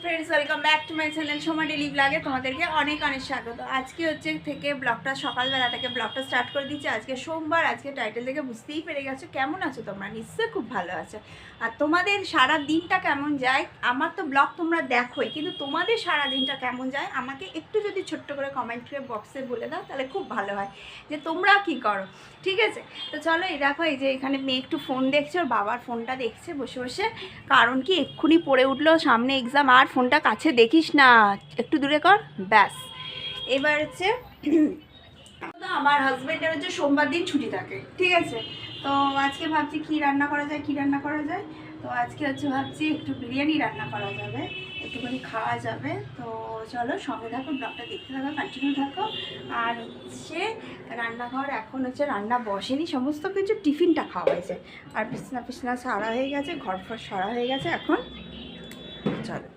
Friends, welcome back to my channel Soma daily ব্লগে তোমাদেরকে অনেক অনেক স্বাগত। আজকে হচ্ছে থেকে ব্লগটা সকালবেলা থেকে ব্লগটা স্টার্ট করে দিচ্ছি। আজকে সোমবার, আজকে টাইটেল থেকে বুঝতেই পেরে গেছো কেমন আছো তোমরা। নিশ্চয়ই খুব ভালো আছো। আর তোমাদের সারা দিনটা কেমন যায়, আমার তো ব্লগ তোমরা দেখোই, কিন্তু তোমাদের সারা দিনটা কেমন যায় আমাকে একটু যদি ছোট্ট করে কমেন্ট করে বক্সে বলে দাও তাহলে খুব ভালো হয় যে তোমরা কি করো। ঠিক আছে, তো চলো এই দেখো, এই যে এখানে মেয়ে একটু ফোন দেখছে, ওর বাবার ফোনটা দেখছে বসে বসে। কারণ কি এক্ষুনি পড়ে উঠলো, সামনে এক্সাম, আর ফোনটা কাছে দেখিস না, একটু দূরে কর, ব্যাস। এবার হচ্ছে তো আমার হাজব্যান্ডের হচ্ছে সোমবার দিন ছুটি থাকে, ঠিক আছে। তো আজকে ভাবছি কি রান্না করা যায়। তো আজকে হচ্ছে ভাবছি একটু বিরিয়ানি রান্না করা যাবে, একটুখানি খাওয়া যাবে। তো চলো সঙ্গে থাকো, ব্লগটা দেখতে থাকো, কন্টিনিউ থাকো। আর হচ্ছে রান্নাঘর এখন হচ্ছে রান্না বসেনি, সমস্ত কিছু টিফিনটা খাওয়া হয়েছে, আর বিছনা সারা হয়ে গেছে, ঘর ফর সারা হয়ে গেছে। এখন চলো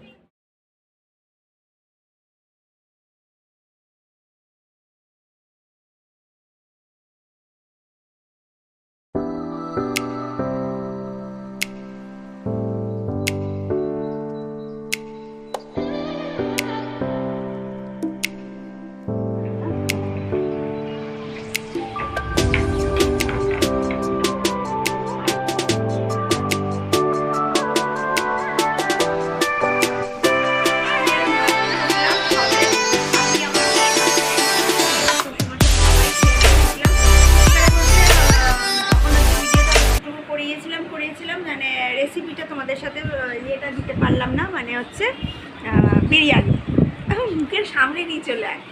মানে রেসিপিটা তোমাদের সাথে ইয়েটা দিতে পারলাম না, মানে হচ্ছে বিরিয়ানি মুখের সামনে নিয়ে চলে আয়।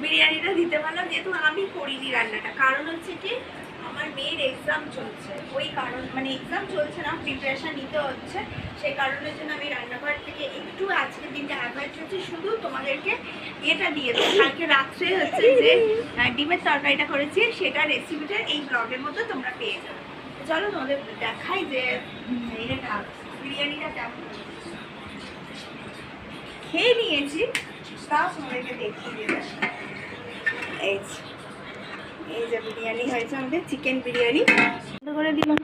বিরিয়ানিটা দিতে পারলাম যেহেতু আমি করিনি রান্নাটা, কারণ হচ্ছে কি আমার মেয়ের এক্সাম চলছে, ওই কারণ মানে এক্সাম চলছে না, প্রিপারেশান নিতে হচ্ছে, সেই কারণের জন্য আমি রান্নাঘর থেকে একটু আজকের দিনটা অ্যাভয়েড করছি। শুধু তোমাদেরকে এটা দিয়ে দেবো, কালকে রাত্রে হচ্ছে যে ডিমের তরকারিটা করেছি সেটা রেসিপিটা এই ব্লগের মধ্যে তোমরা পেয়ে যাবে। চলো তোমাদের দেখাই যে এটা বিরিয়ানিটা কেমন। খেয়ে নিয়েছি, তাও তোমাদেরকে দেখিয়ে দেবে। এই যে বিরিয়ানি হয়েছে আমাদের, চিকেন বিরিয়ানি করে দিলাম।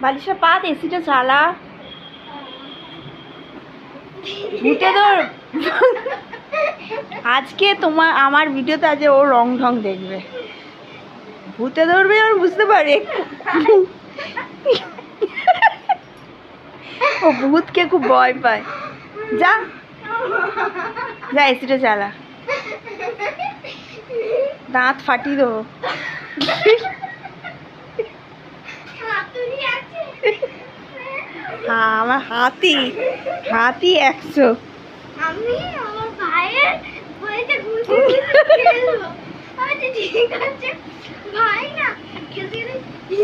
বালিশটা পাত, এসিটা চালা, ভূতে ধর। আজকে আমার ভিডিওতে আজ ও রং ঢং দেখবে, ভূতে ধরবে আর বুঝতে পারে। ও ভূতকে খুব ভয় পায়। যা যা, এসিটা চালা, দাঁত ফাটিয়ে দেবো। হ্যাঁ, আমার হাতি 100। আমি আমার ভাইয়ের বইতে ঘুরতে ঠিক আছে, ভাই না খেলতে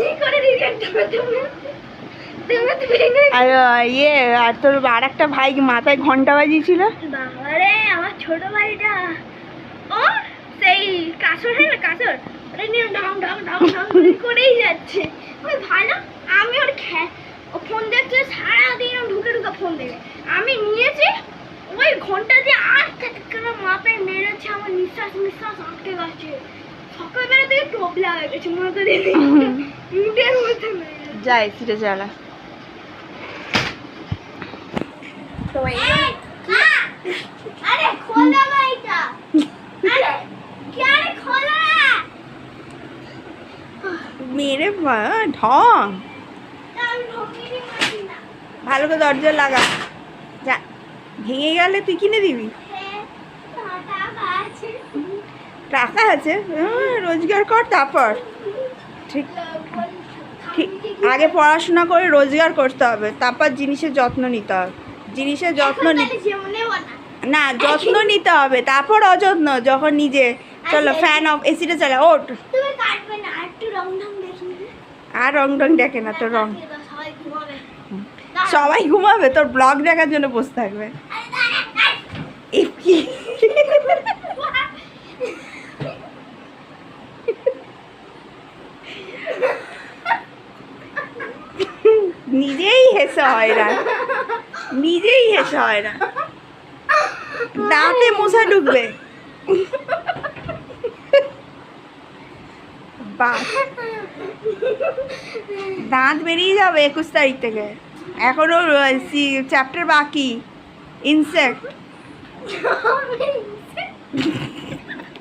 করে আর তোর আর একটা ভাই মাথায় ঘন্টা বাজিয়েছিল। বাবারে, আমার ছোট ভাইটা ও সেই কাসর, হ্যাঁ না কাসর, ওটা নিয়ে ঢং ঢং ঢং ঢং করেই যাচ্ছে। ওই ভাই না, আমি ওর ও ফোন দেখছে সারাদিন, ঢুকে ফোন দেখে আমি নিয়েছি, ওই ঘন্টা দিয়ে মাথায় মেরেছে, আমার নিঃশ্বাস আটকে গেছে। সকালবেলা থেকে টোপ লাগা গেছে মাথা দিয়ে, মুখের মধ্যে যাই ফিরে জ্বালা। তো আরে খোলা ভাইটা, আরে কি, আরে খোলা মেরে ঢং। ভালো করে দরজা লাগা, যা ভেঙে গেলে তুই কিনে দিবি। টাকা আছে, রোজগার কর, তারপর ঠিক ঠিক আগে পড়াশোনা করে রোজগার করতে হবে, তারপর জিনিসের যত্ন নিতে হবে। জিনিসের যত্ন না, যত্ন নিতে হবে, তারপর অযত্ন যখন নিজে। চলো ফ্যান অফ, এসিটা চালা, ওঠ। আর রং ঢং দেখে না, তোর রং সবাই ঘুমাবে, তোর ব্লগ দেখার জন্য বসে থাকবে। নিজেই হেসে হয় না, দাঁতে মশা ঢুকবে। দাঁত বেরিয়ে যাবে 21 তারিখ থেকে, এখনো চ্যাপ্টার বাকি। ইনসেক্ট,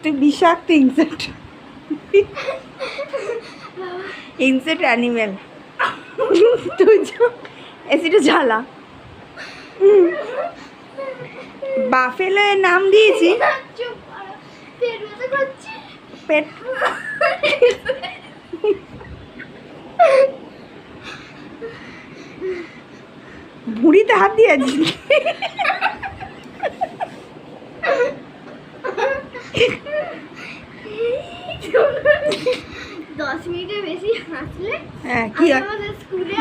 তুই বিষাক্ত ইনসেক্ট, ইনসেক্ট অ্যানিমেল। তুই এসিটা জ্বালা। বাফেলো এর নাম দিয়েছি চুপ করো, পেট ব্যথা করছে। পেট। ভুঁড়িতে হাত দিয়েছি। 10 মিনিটের বেশি হাসলে হ্যাঁ কি হয়? আমাদের স্কুলে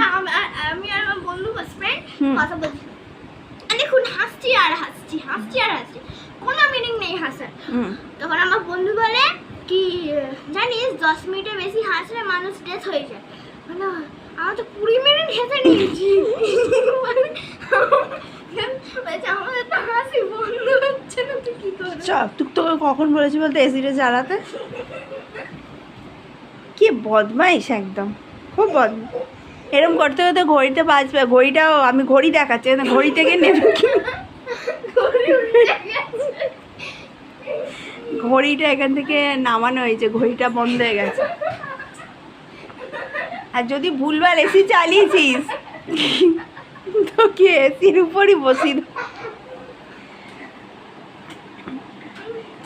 আমি আর আমার বন্ধু ফ্রেন্ড হুম। কথা বলছি, দেখুন হাসছি আর হাসছি, হাসছি আর হাসছি, কোনো মিনিং নেই হাসার। হুম। তখন আমার বন্ধু বলে কি জানিস 10 মিনিটের বেশি হাসলে মানুষ ডেথ হয়ে যায়। মানে আমার তো 20 মিনিট হেসে নিয়েছি। বলছে আমাদের তো হাসি বন্ধ হচ্ছে না, তুই কি করবি? তুই তোকে কখন বলেছি বলতে এসিটা জ্বালাতে? কি বদমাইশ একদম, খুব বদমাইশ। এরম করতে করতে ঘড়িতে বাজবে, ঘড়িটাও আমি ঘড়ি দেখাচ্ছি না, ঘড়ি থেকে নেবে কি? ঘড়িটা এখান থেকে নামানো হয়েছে, ঘড়িটা বন্ধ হয়ে গেছে। আর যদি ভুলভাল এসি চালিয়েছিস তো কি এসির উপরই বসি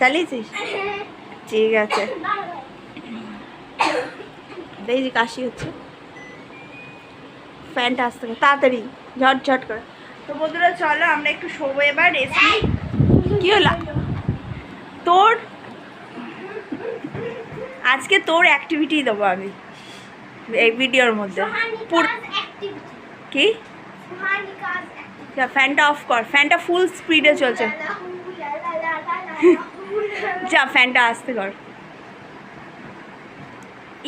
চালিয়েছিস? ঠিক আছে, এই যে কাশি হচ্ছে, ফ্যানটা আসতে তাড়াতাড়ি ঝটঝট করে। তো বন্ধুরা চলো আমরা একটু শোবো এবার, রেস্ট নিই। কি হলো তোর? আজকে তোর অ্যাক্টিভিটি দেবো আমি এই ভিডিওর মধ্যে। কি ফ্যানটা অফ কর, ফ্যানটা ফুল স্পিডে চলছে। যা ফ্যানটা আসতে কর।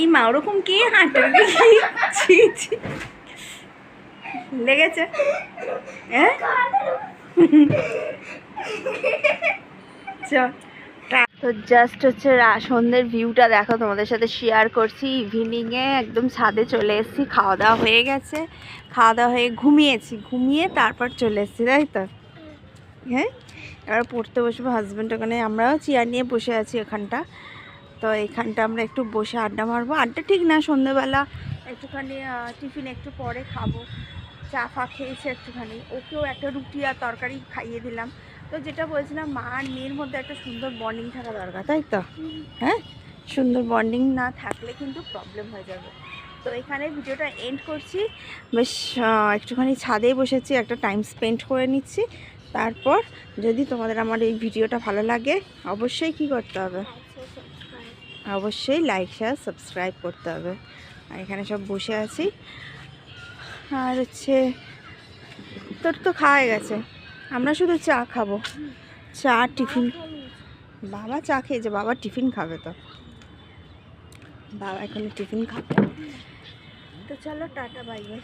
ইমা ওরকম কে হাঁটে? লেগেছে হ্যাঁ? তো জাস্ট হচ্ছে সন্ধ্যের ভিউটা দেখো, তোমাদের সাথে শেয়ার করছি। ইভিনিংয়ে একদম ছাদে চলে এসেছি, খাওয়া দাওয়া হয়ে গেছে, খাওয়া দাওয়া হয়ে ঘুমিয়েছি, ঘুমিয়ে তারপর চলে এসেছি, তাই তো? হ্যাঁ, এবার পড়তে বসবো। হাজব্যান্ড ওখানে, আমরাও চেয়ার নিয়ে বসে আছি এখানটা। তো এখানটা আমরা একটু বসে আড্ডা মারবো। আড্ডা ঠিক না, সন্ধ্যেবেলা একটুখানি টিফিন একটু পরে খাবো। চা ফা খেয়েছে একটুখানি, ওকেও একটা রুটি আর তরকারি খাইয়ে দিলাম। তো যেটা বলছিলাম, মা আর মেয়ের মধ্যে একটা সুন্দর বন্ডিং থাকা দরকার, তাই তো? হ্যাঁ, সুন্দর বন্ডিং না থাকলে কিন্তু প্রবলেম হয়ে যাবে। তো এখানে ভিডিওটা এন্ড করছি। বেশ একটুখানি ছাদে বসেছি, একটা টাইম স্পেন্ড করে নিচ্ছি। তারপর যদি তোমাদের আমার এই ভিডিওটা ভালো লাগে, অবশ্যই কি করতে হবে? অবশ্যই লাইক শেয়ার সাবস্ক্রাইব করতে হবে। আর এখানে সব বসে আছি। আর হচ্ছে তোর তো খাওয়া গেছে, আমরা শুধু চা খাবো। চা টিফিন, বাবা চা খেয়েছে, বাবা টিফিন খাবে। তো বাবা এখন টিফিন খাবে। তো চলো টাটা বাই বাই।